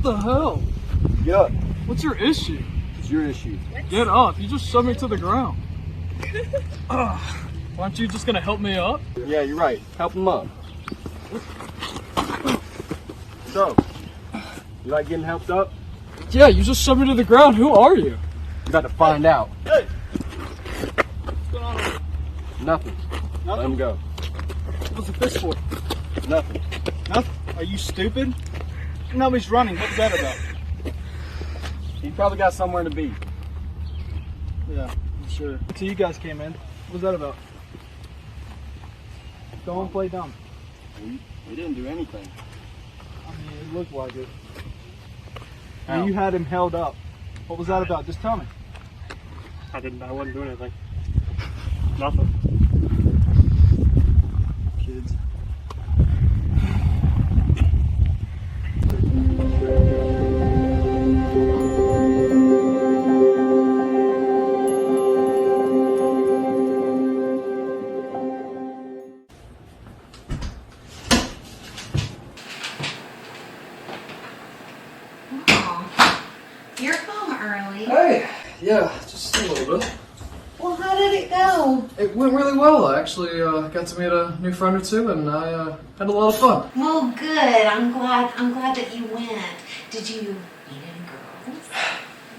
What the hell? Get up. What's your issue? It's your issue. Get up. You just shoved me to the ground. Aren't you just gonna help me up? Yeah, you're right. Help him up. So, you like getting helped up? Yeah, you just shoved me to the ground. Who are you? You got to find out. Hey! What's going on? Nothing. Let him go. What's the fish for? Nothing. Nothing? Are you stupid? Nobody's running. What's that about? He probably got somewhere to be. Yeah, I'm sure. Until you guys came in. What's that about? Don't play dumb. We didn't do anything. I mean, it looked like it. How? You had him held up. What was that about? Just tell me. I wasn't doing anything. Nothing. Kids. You're home early. Hey, yeah, just a little bit. Well, how did it go? It went really well. I actually got to meet a new friend or two, and I had a lot of fun. Well, good. I'm glad that you went. Did you meet any girls?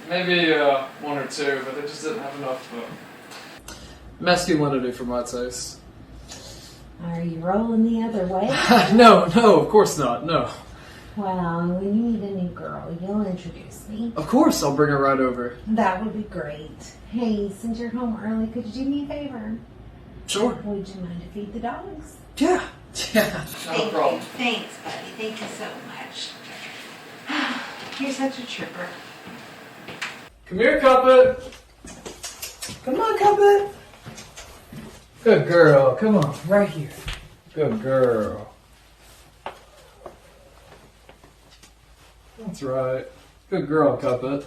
Maybe one or two, but they just didn't have enough masculinity for my taste. Are you rolling the other way? No, of course not. No. Well, when you meet a new girl, you'll introduce me. Of course, I'll bring her right over. That would be great. Hey, since you're home early, could you do me a favor? Sure. Would you mind to feed the dogs? Yeah, not a problem. You. Thanks, buddy. Thank you so much. You're such a trooper. Come here, Cuppet. Come on, Cuppet. Good girl. Come on, right here. Good girl. That's right. Good girl, Cuppet.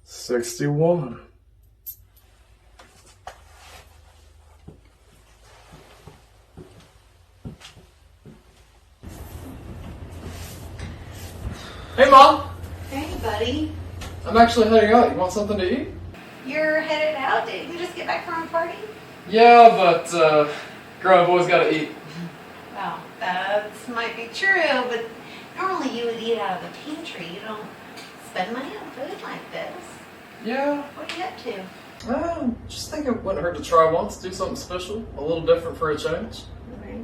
$61. Hey, Mom. Hey, buddy. I'm actually heading out. You want something to eat? You're headed out? Did you just get back from a party? Yeah, but grown-up boys gotta eat. Well, that might be true, but normally you would eat out of the pantry. You don't spend money on food like this. Yeah. What are you up to? Just think it wouldn't hurt to try once, do something special, a little different for a change. Okay.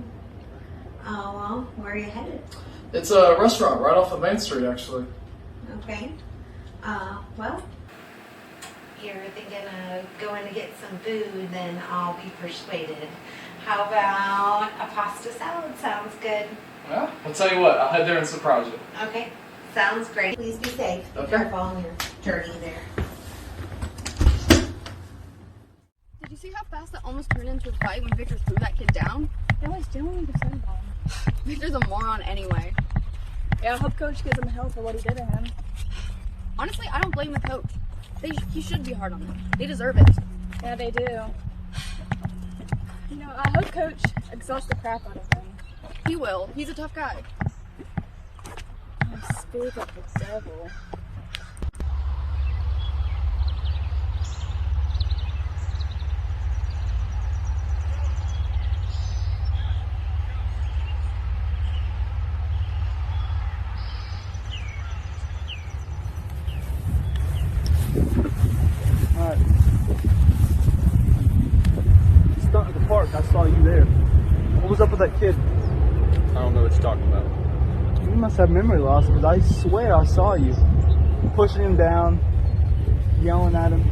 Oh, well, where are you headed? It's a restaurant right off of Main Street, actually. Okay. Well, you're thinking of going to get some food, then I'll be persuaded. How about a pasta salad? Sounds good. Yeah, I'll tell you what, I'll head there and surprise you. Okay. Sounds great. Please be safe. Be Okay. careful on your journey there. Did you see how fast that almost turned into a fight when Victor threw that kid down? It was doing the same ball. Victor's a moron anyway. Yeah, I hope Coach gives him hell for what he did to him. Honestly, I don't blame the coach. He should be hard on them. They deserve it. Yeah, they do. You know, I hope Coach exhausts the crap out of them. He will. He's a tough guy. Oh, speak of the devil. Alright. Stunt at the park. I saw you there. What was up with that kid? I don't know what you're talking about. You must have memory loss because I swear I saw you pushing him down, yelling at him.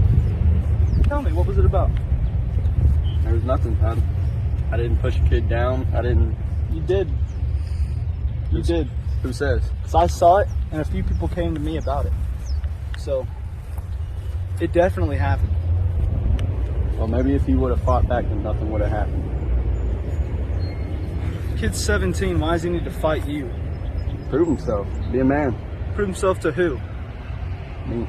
Tell me, what was it about? There was nothing. I didn't push a kid down. I didn't. You did. You did. Who says? Because I saw it, and a few people came to me about it. So, it definitely happened. Well, maybe if he would have fought back, then nothing would have happened. Kid's 17. Why does he need to fight you? Prove himself. Be a man. Prove himself to who? Me.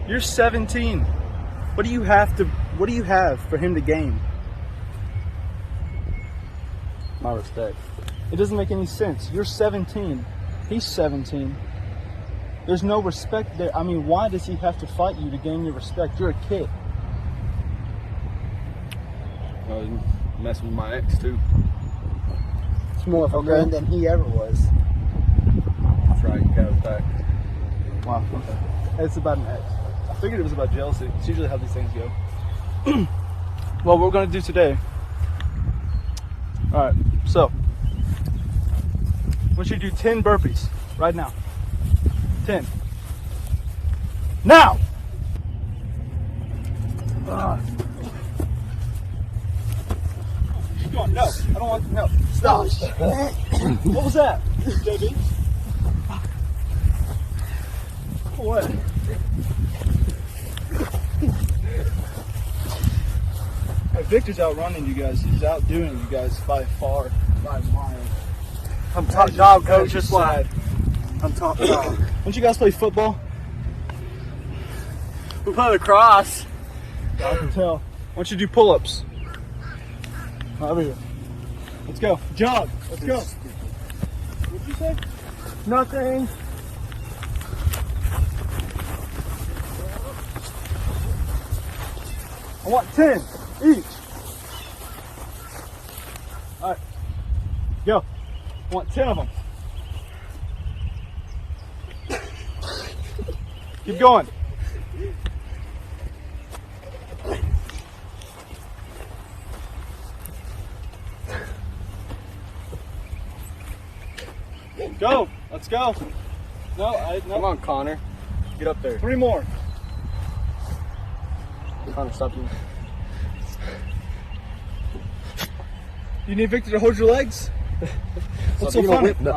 You're 17. What do you have for him to gain? My respect. It doesn't make any sense. You're 17. He's 17. There's no respect there. I mean, why does he have to fight you to gain your respect? You're a kid. Well, he messed with my ex too. It's more of a man than he ever was. That's right. He got it back. Wow. Okay. It's about an ex. I figured it was about jealousy. It's usually how these things go. Well, what we're going to do today. Alright, so. I want you to do 10 burpees right now. 10. Now! Come on, no. I don't want, no. Stop. What was that? JB? What? Victor's outrunning you guys. He's outdoing you guys by far, by a mile. I'm top dog, coach. Just Just why. slide. I'm top dog. Don't you guys play football? We play lacrosse. I can tell. Why don't you do pull-ups? Over here. Let's go. Jog. Let's go. What'd you say? Nothing. I want 10 each. All right. Go. I want 10 of them. Keep going. Go. Let's go. No. Come on, Connor. Get up there. 3 more. Connor, stop you. You need Victor to hold your legs? What's so funny? Come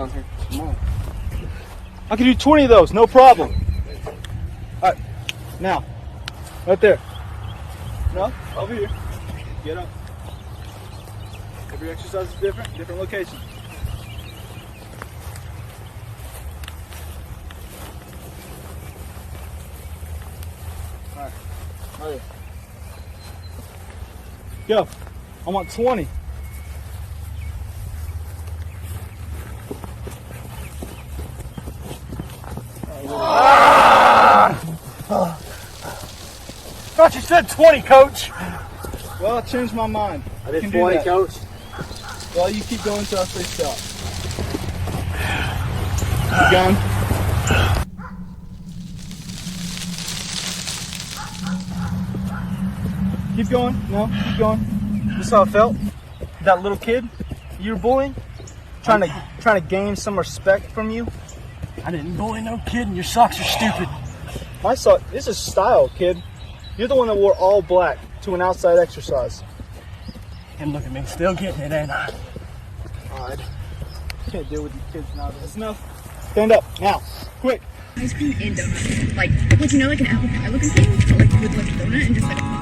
on. I can do 20 of those, no problem. All right, now, right there. No, over here. Get up. Every exercise is different location. All right, right here. Go. I want 20. Thought you said 20, coach. Well, I changed my mind. I did You can do 20, that. coach. Well, you keep going until I say stop. Keep going. Keep going. No, keep going. This is how it felt. That little kid you were bullying, trying to gain some respect from you. I didn't bully no kid, and your socks are stupid. My sock. This is style, kid. You're the one that wore all black to an outside exercise. And look at me, still getting it, ain't I? God. Can't deal with these kids nowadays. That's enough. Stand up now, quick. Ice cream and donuts. Like you know, like an apple pie looking thing, but like with like a donut and just like a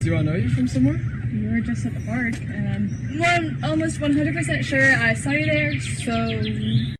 Do I know you from somewhere? You were just at the park, and I'm almost 100% sure I saw you there, so...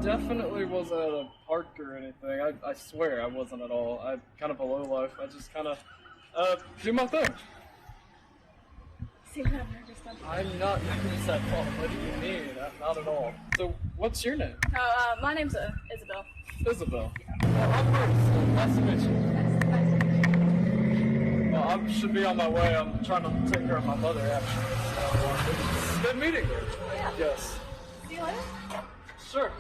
Definitely wasn't at a park or anything. I swear I wasn't at all. I'm kind of a low life. I just kind of do my thing. See what I'm nervous about. I'm not nervous at all. What do you mean? Not at all. So, what's your name? Oh, my name's Isabelle. Isabelle. Well, I'm Bruce. Nice to meet you. Well, I should be on my way. I'm trying to take care of my mother, actually. So, good meeting you. Yeah. Yes. See you later. Sure.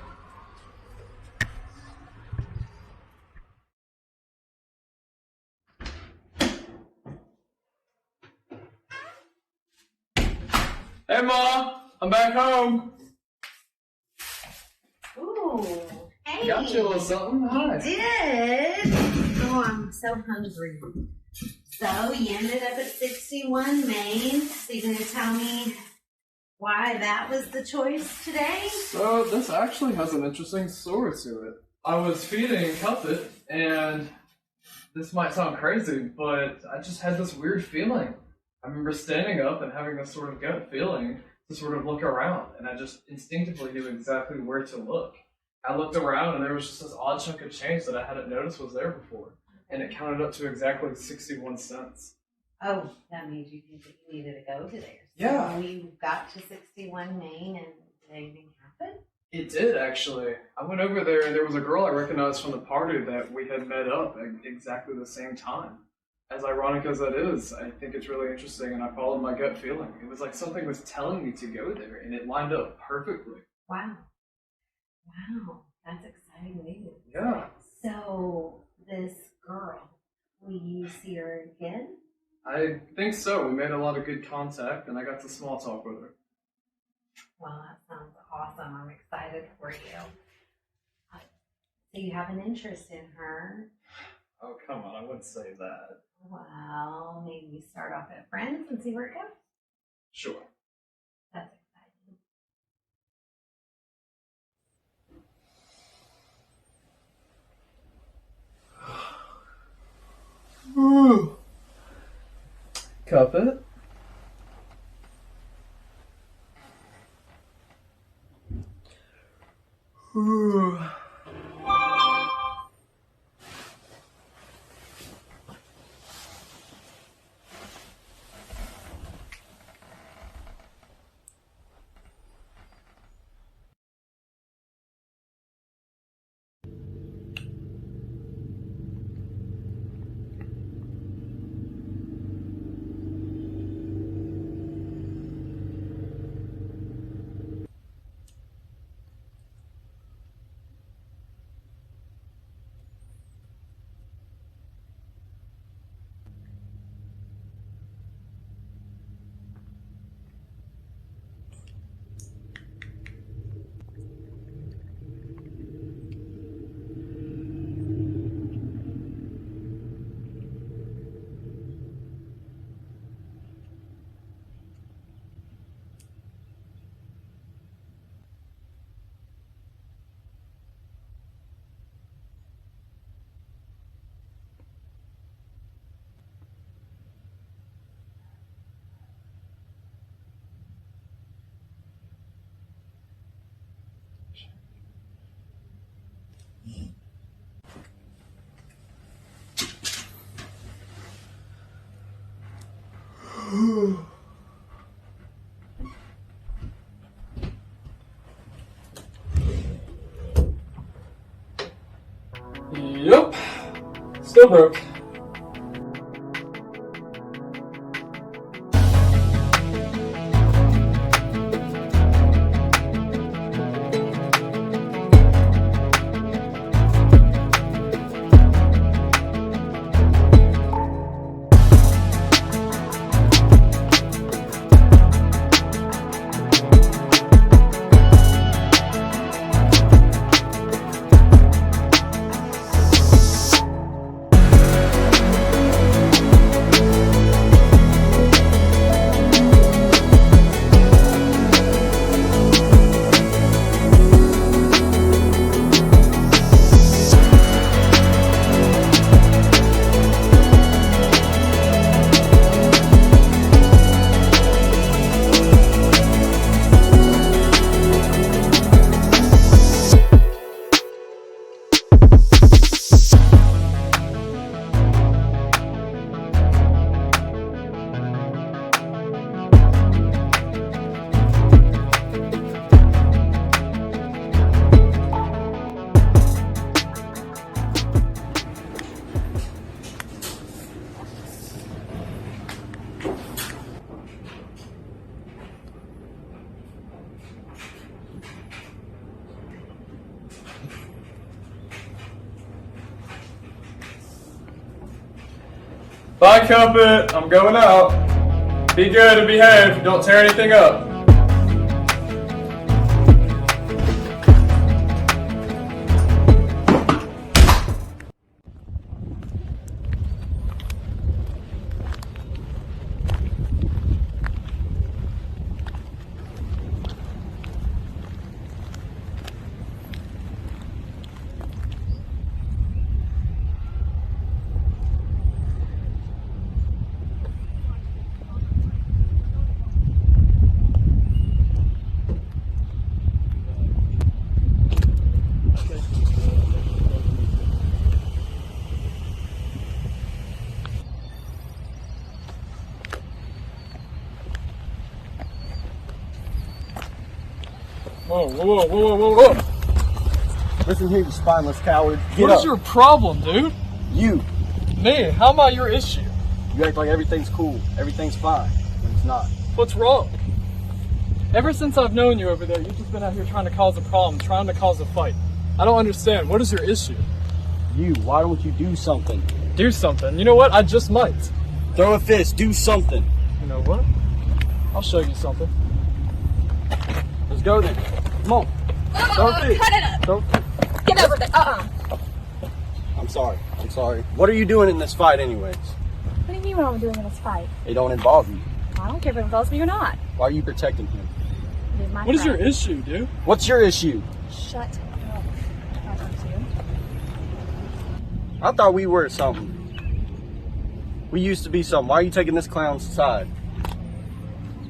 Hey, Ma! I'm back home! Ooh, hey. Got you a little something. Hi. Did? Oh, I'm so hungry. So you ended up at 61 Main. So you're gonna tell me why that was the choice today? So, this actually has an interesting story to it. I was feeding Cuppet, and this might sound crazy, but I just had this weird feeling. I remember standing up and having this sort of gut feeling to sort of look around, and I just instinctively knew exactly where to look. I looked around, and there was just this odd chunk of change that I hadn't noticed was there before, and it counted up to exactly 61 cents. Oh, that made you think that you needed to go to there. Yeah. So you got to 61 Main and anything happened? It did, actually. I went over there, and there was a girl I recognized from the party that we had met up at exactly the same time. As ironic as that is, I think it's really interesting, and I followed my gut feeling. It was like something was telling me to go there, and it lined up perfectly. Wow. Wow, that's exciting news. Yeah. So, this girl, will you see her again? I think so. We made a lot of good contact, and I got to small talk with her. Well, that sounds awesome. I'm excited for you. So you have an interest in her? Oh, come on. I wouldn't say that. Well, maybe start off at friends and see where it goes. Sure. That's exciting. Cuppet? Yep. Still broke. Bye, Cuppet. I'm going out. Be good and behave. Don't tear anything up. Whoa. Listen here, you spineless coward. Get What up. is your problem, dude? You. Me? How am I your issue? You act like everything's cool. Everything's fine. When it's not. What's wrong? Ever since I've known you over there, you've just been out here trying to cause a problem, trying to cause a fight. I don't understand. What is your issue? You. Why don't you do something? Do something. You know what? I just might. Throw a fist. Do something. You know what? I'll show you something. Let's go then. Come on. Throw a fist. Cut it up. Throw- Get over there. I'm sorry. What are you doing in this fight anyways? What do you mean what I'm doing in this fight? It don't involve you. I don't care if it involves me or not. Why are you protecting him? It is my What is your friend. issue, dude? What's your issue? Shut up. I'll talk to you. I thought we were something. We used to be something. Why are you taking this clown's side?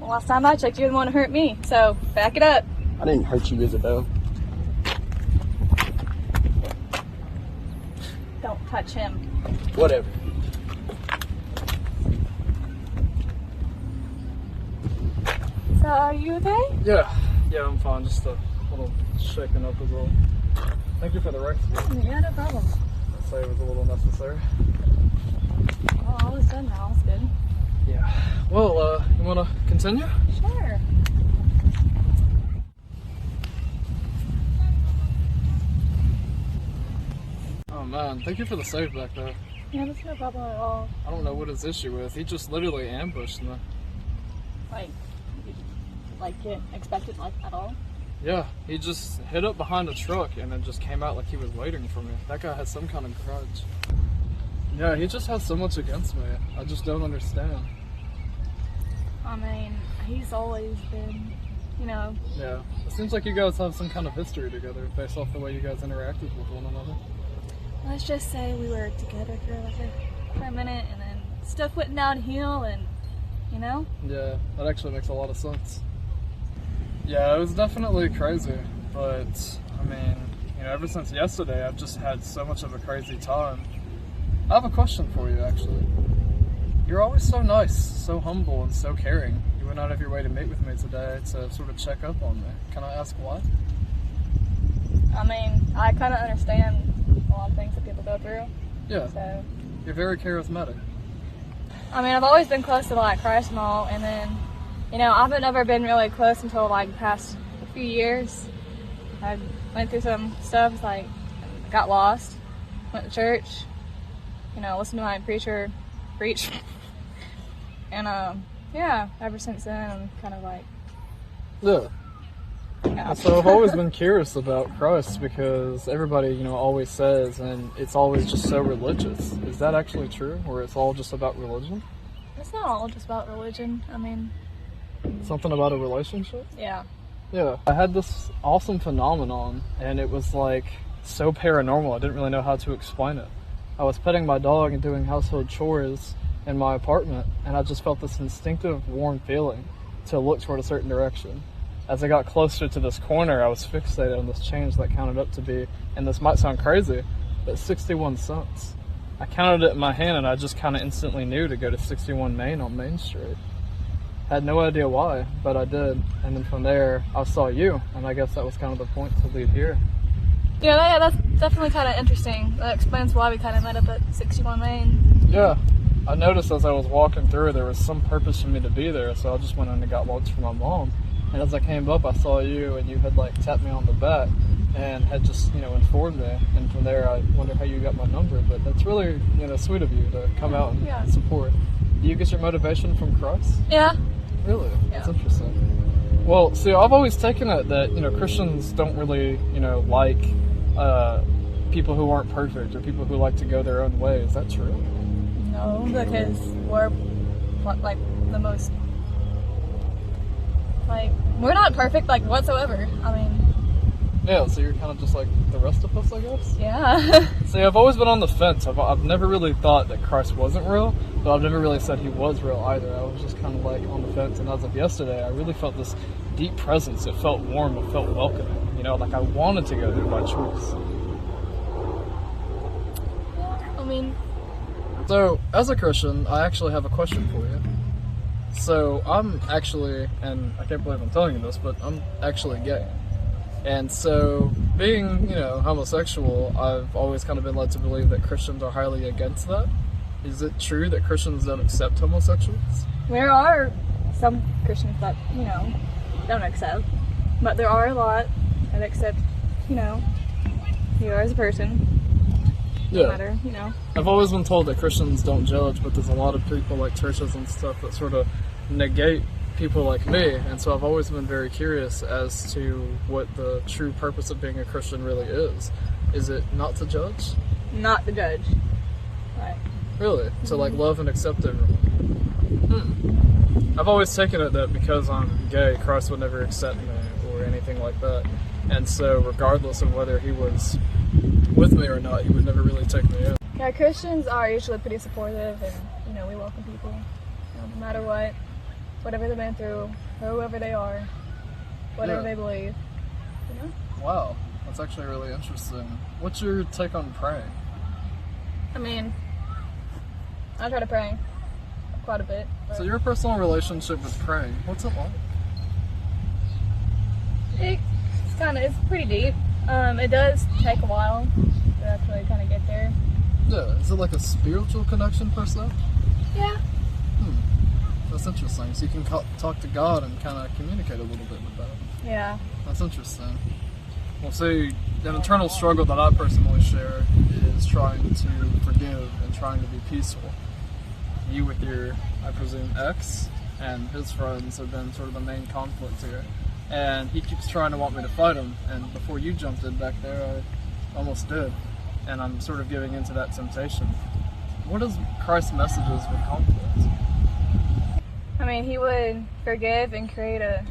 Well, last time I checked, you didn't want to hurt me, so back it up. I didn't hurt you, Isabelle. Don't touch him. Whatever. So, are you okay? Yeah, I'm fine. Just a little shaken up as well. Thank you for the rescue. Yeah, no problem. I'd say it was a little necessary. Well, all is done now. It's good. Yeah. Well, you want to continue? Sure. Oh man, thank you for the save back there. Yeah, that's no problem at all. I don't know what his issue is. He just literally ambushed me. Like, you didn't expect it, like, at all? Yeah, he just hid up behind a truck and then just came out like he was waiting for me. That guy has some kind of grudge. Yeah, he just has so much against me. I just don't understand. I mean, he's always been, you know. Yeah, it seems like you guys have some kind of history together based off the way you guys interacted with one another. Let's just say we were together for a minute, and then stuff went downhill, and, you know? Yeah, that actually makes a lot of sense. Yeah, it was definitely crazy, but, I mean, ever since yesterday, I've just had so much of a crazy time. I have a question for you, actually. You're always so nice, so humble, and so caring. You went out of your way to meet with me today to sort of check up on me. Can I ask why? I mean, I kind of understand a lot of things that people go through. Yeah, So, you're very charismatic. I mean, I've always been close to, like, Christ and all, and then, I've never been really close until, like, the past few years. I went through some stuff, like, got lost, went to church, listened to my preacher preach. And, yeah, ever since then, I'm kind of like... Yeah. So I've always been curious about Christ because everybody, always says, and it's always just so religious. Is that actually true, or it's all just about religion? It's not all just about religion. I mean... Something about a relationship? Yeah. Yeah. I had this awesome phenomenon, and it was like so paranormal, I didn't really know how to explain it. I was petting my dog and doing household chores in my apartment, and I just felt this instinctive warm feeling to look toward a certain direction. As I got closer to this corner, I was fixated on this change that counted up to be, and this might sound crazy, but 61 cents. I counted it in my hand, and I just kind of instantly knew to go to 61 Main on Main Street. Had no idea why, but I did. And then from there, I saw you, and I guess that was kind of the point to leave here. Yeah, that's definitely kind of interesting. That explains why we kind of met up at 61 Main. Yeah. I noticed as I was walking through, there was some purpose for me to be there, so I just went in and got lunch for my mom. And as I came up, I saw you, and you had like tapped me on the back and had just, informed me. And from there, I wonder how you got my number. But that's really, sweet of you to come out and support. Do you get your motivation from Christ? Yeah. Really? Yeah. That's interesting. Well, see, I've always taken it that, Christians don't really, like people who aren't perfect or people who like to go their own way. Is that true? No, because we're like the most, like, we're not perfect, like, whatsoever. I mean, yeah, so you're kind of just like the rest of us, I guess? yeah. See, I've always been on the fence. I've never really thought that Christ wasn't real, but I've never really said he was real either. I was just kind of like on the fence, and as of yesterday, I really felt this deep presence. It felt warm, it felt welcoming, like I wanted to go there by choice. I mean, So, as a Christian, I actually have a question for you. So, I'm actually, and I can't believe I'm telling you this, but I'm actually gay. And so, being, homosexual, I've always kind of been led to believe that Christians are highly against that. Is it true that Christians don't accept homosexuals? there are some Christians that, don't accept, but there are a lot that accept, you are as a person. No matter, I've always been told that Christians don't judge, but there's a lot of people like churches and stuff that sort of negate people like me, and so I've always been very curious as to what the true purpose of being a Christian really is. Is it not to judge? Not to judge. Right. Really? To like love and accept everyone? I've always taken it that because I'm gay, Christ would never accept me or anything like that, and so regardless of whether he was with me or not, he would never really take me in. Yeah, Christians are usually pretty supportive, and we welcome people, no matter what, whatever they've been through, whoever they are, whatever they believe. Wow, that's actually really interesting. What's your take on praying? I mean, I try to pray quite a bit. So your personal relationship with praying, what's it like? It's pretty deep. It does take a while to actually kind of get there. Yeah, is it like a spiritual connection per se? Yeah. That's interesting. So you can talk to God and kind of communicate a little bit with that. Yeah. That's interesting. Well, see, an internal struggle that I personally share is trying to forgive and trying to be peaceful. You with your, I presume, ex and his friends have been sort of the main conflict here. And he keeps trying to want me to fight him, and before you jumped in back there, I almost did. And I'm sort of giving into that temptation. What is Christ's messages with conflict? I mean, he would forgive and create a,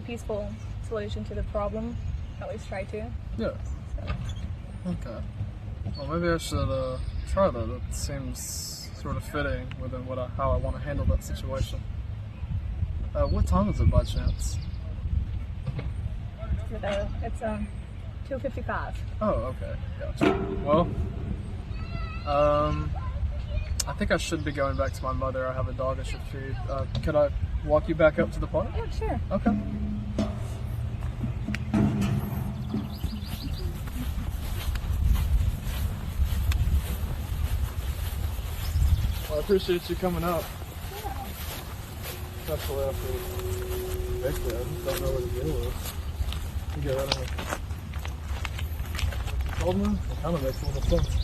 peaceful solution to the problem. At least try to. Yeah. Okay. Well, maybe I should try that. It seems sort of fitting within how I want to handle that situation. What time is it by chance? It's 2:55. Oh, okay. Gotcha. Well, I think I should be going back to my mother. I have a dog I should feed. Could I walk you back up to the park? Yeah, sure. Okay. Well, I appreciate you coming out. Yeah. Especially after Big Dad. Don't know what to deal with. You get that on me. What you told me? It kind of makes a little sense.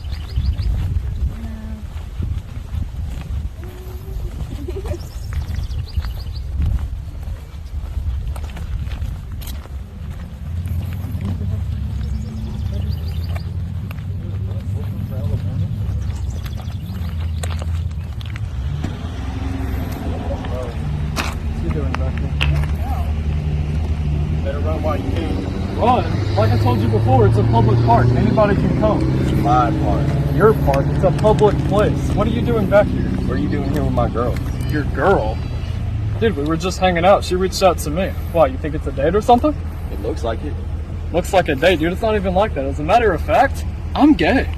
Run. Like I told you before, it's a public park. Anybody can come. It's my park. Your park. It's a public place. What are you doing back here? What are you doing here with my girl? Your girl? Dude, we were just hanging out. She reached out to me. Why, you think it's a date or something? It looks like it. Looks like a date, dude. It's not even like that. As a matter of fact, I'm gay.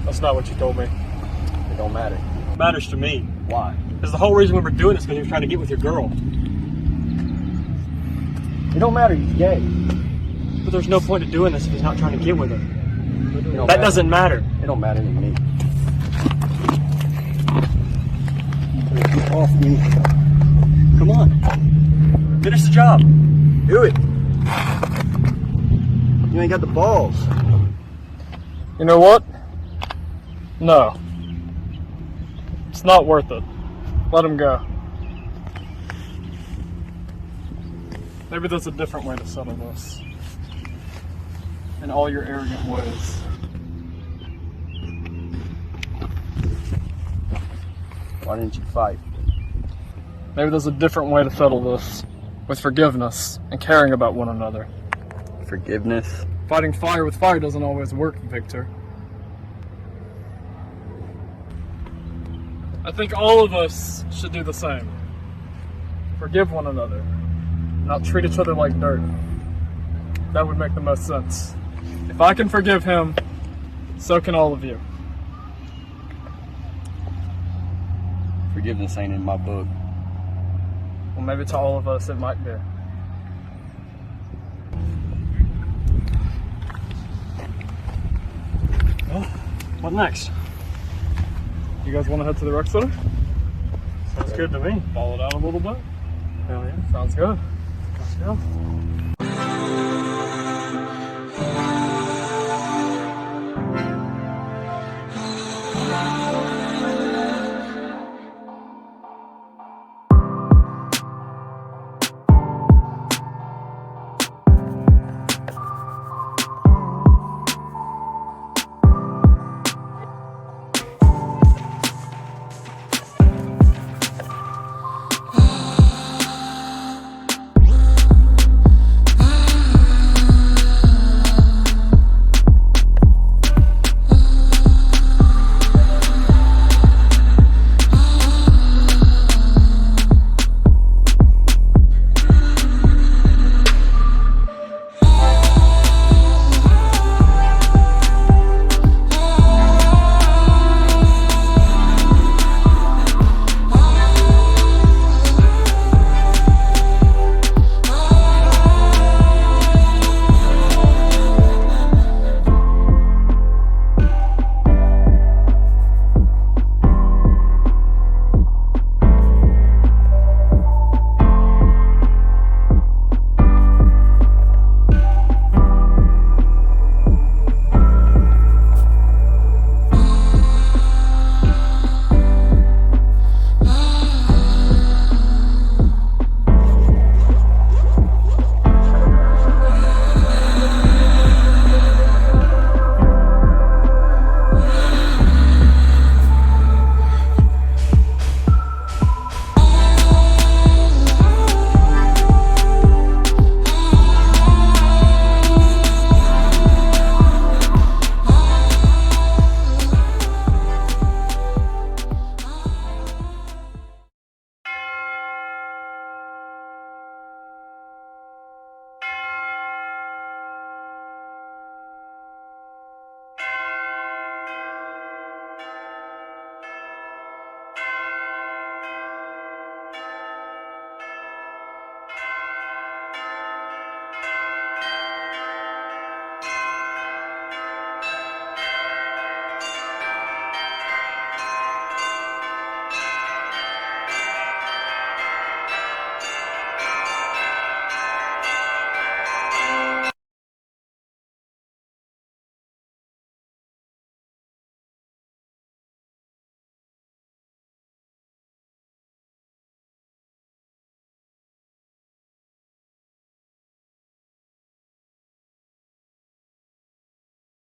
That's not what you told me. It don't matter. It matters to me. Why? Because the whole reason we were doing this is because he was trying to get with your girl. It don't matter. He's gay. But there's no point to doing this if he's not trying to get with her. That That doesn't matter. It don't matter to me. Get off me. Come on. Finish the job. Do it. You ain't got the balls. You know what? No. It's not worth it. Let him go. Maybe there's a different way to settle this. In all your arrogant ways. Why didn't you fight? Maybe there's a different way to settle this. With forgiveness and caring about one another. Forgiveness? Fighting fire with fire doesn't always work, Victor. I think all of us should do the same. Forgive one another. Not treat each other like dirt. That would make the most sense. If I can forgive him, so can all of you. Forgiveness ain't in my book. Well, maybe to all of us it might be. Well, what next? You guys want to head to the rec center? Sounds good to me. Follow it out a little bit? Hell yeah. Sounds good. Let's go.